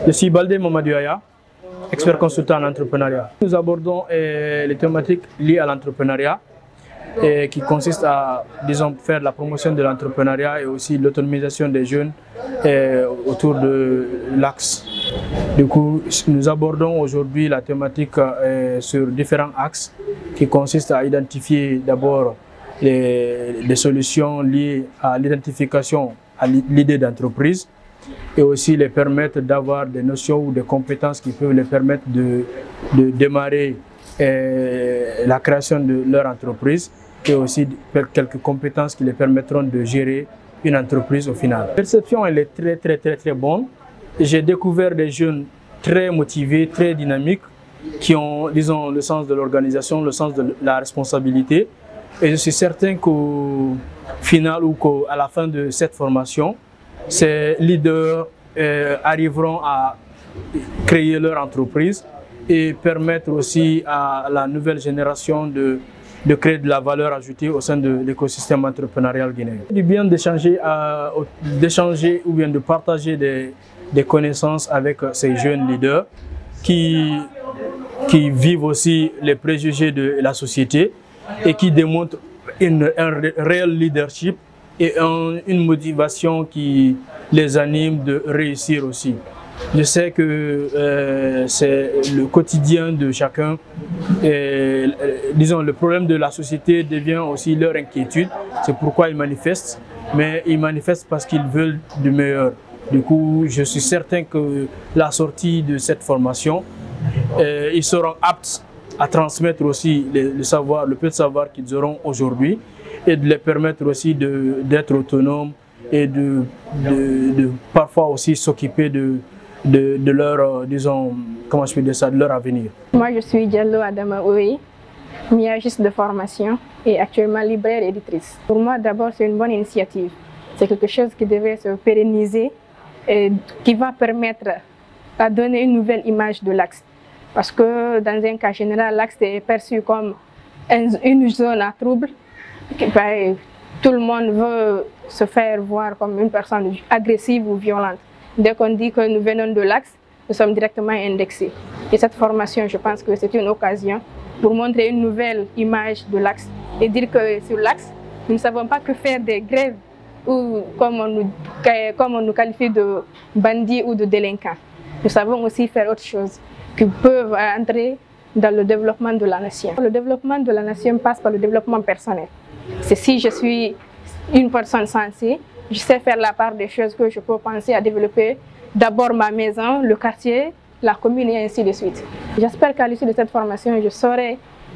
Je suis Baldé Mamadou Aya, expert consultant en entrepreneuriat. Nous abordons les thématiques liées à l'entrepreneuriat qui consistent à, disons, faire la promotion de l'entrepreneuriat et aussi l'autonomisation des jeunes autour de l'axe. Du coup, nous abordons aujourd'hui la thématique sur différents axes qui consistent à identifier d'abord les solutions liées à l'identification à l'idée d'entreprise et aussi les permettre d'avoir des notions ou des compétences qui peuvent les permettre de démarrer la création de leur entreprise et aussi quelques compétences qui les permettront de gérer une entreprise au final. La perception elle est très bonne. J'ai découvert des jeunes très motivés, très dynamiques qui ont, disons, le sens de l'organisation, le sens de la responsabilité. Et je suis certain qu'au final ou qu'à la fin de cette formation, ces leaders arriveront à créer leur entreprise et permettre aussi à la nouvelle génération de créer de la valeur ajoutée au sein de l'écosystème entrepreneurial guinéen. C'est du bien d'échanger ou bien de partager des connaissances avec ces jeunes leaders qui vivent aussi les préjugés de la société et qui démontrent un réel leadership et une motivation qui les anime de réussir aussi. Je sais que c'est le quotidien de chacun. Disons, le problème de la société devient aussi leur inquiétude. C'est pourquoi ils manifestent, mais ils manifestent parce qu'ils veulent du meilleur. Du coup, je suis certain que la sortie de cette formation, ils seront aptes à transmettre aussi le peu de savoir qu'ils auront aujourd'hui et de les permettre aussi d'être autonomes et de parfois aussi s'occuper de leur, disons, comment je peux dire ça, de leur avenir. Moi, je suis Diallo Adama Oui, miagiste de formation et actuellement libraire éditrice. Pour moi, d'abord, c'est une bonne initiative. C'est quelque chose qui devait se pérenniser et qui va permettre à donner une nouvelle image de l'Axe. Parce que dans un cas général, l'Axe est perçu comme une zone à trouble. Tout le monde veut se faire voir comme une personne agressive ou violente. Dès qu'on dit que nous venons de l'Axe, nous sommes directement indexés. Et cette formation, je pense que c'est une occasion pour montrer une nouvelle image de l'Axe et dire que sur l'Axe, nous ne savons pas que faire des grèves ou comme on nous qualifie de bandits ou de délinquants. Nous savons aussi faire autre chose qui peuvent entrer dans le développement de la nation. Le développement de la nation passe par le développement personnel. C'est si je suis une personne sensée, je sais faire la part des choses que je peux penser à développer. D'abord ma maison, le quartier, la commune et ainsi de suite. J'espère qu'à l'issue de cette formation,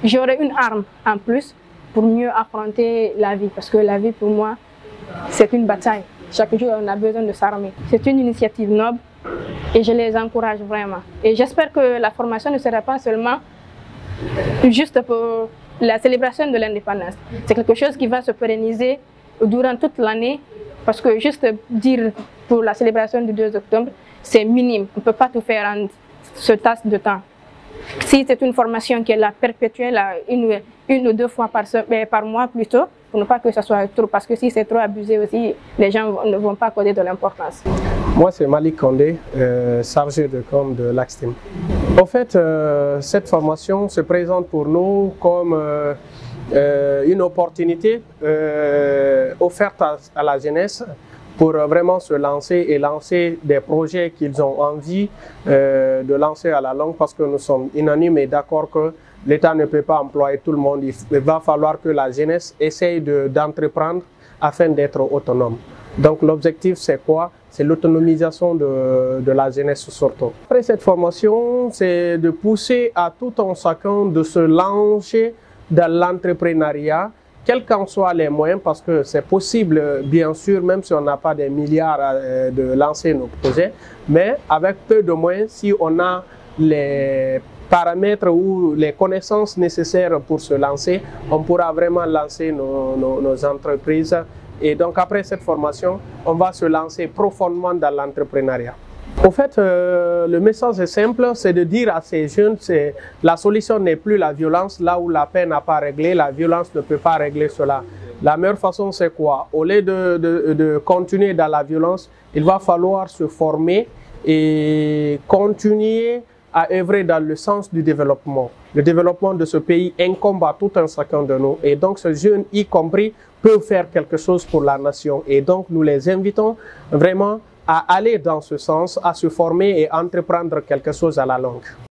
j'aurai une arme en plus pour mieux affronter la vie. Parce que la vie pour moi, c'est une bataille. Chaque jour, on a besoin de s'armer. C'est une initiative noble et je les encourage vraiment. Et j'espère que la formation ne sera pas seulement juste pour la célébration de l'indépendance. C'est quelque chose qui va se pérenniser durant toute l'année. Parce que juste dire pour la célébration du 2 octobre, c'est minime. On ne peut pas tout faire en ce laps de temps. Si c'est une formation qui est là perpétuelle, une ou deux fois par mois plutôt, pour ne pas que ce soit trop. Parce que si c'est trop abusé aussi, les gens ne vont pas accorder de l'importance. Moi, c'est Malik Kondé, chargé de com de l'Axe Team. En fait, cette formation se présente pour nous comme une opportunité offerte à la jeunesse pour vraiment se lancer et lancer des projets qu'ils ont envie de lancer à la longue, parce que nous sommes unanimes et d'accord que l'État ne peut pas employer tout le monde. Il va falloir que la jeunesse essaye d'entreprendre afin d'être autonome. Donc l'objectif c'est quoi? C'est l'autonomisation de la jeunesse surtout. Après cette formation, c'est de pousser à tout un chacun de se lancer dans l'entrepreneuriat, quels qu'en soient les moyens, parce que c'est possible, bien sûr, même si on n'a pas des milliards de lancer nos projets, mais avec peu de moyens, si on a les paramètres ou les connaissances nécessaires pour se lancer, on pourra vraiment lancer nos entreprises. Et donc après cette formation, on va se lancer profondément dans l'entrepreneuriat. Au fait, le message est simple, c'est de dire à ces jeunes que la solution n'est plus la violence. Là où la paix n'a pas réglé, la violence ne peut pas régler cela. La meilleure façon, c'est quoi? Au lieu de continuer dans la violence, il va falloir se former et continuer à œuvrer dans le sens du développement. Le développement de ce pays incombe à tout un chacun de nous et donc ces jeunes, y compris, peuvent faire quelque chose pour la nation et donc nous les invitons vraiment à aller dans ce sens, à se former et entreprendre quelque chose à la longue.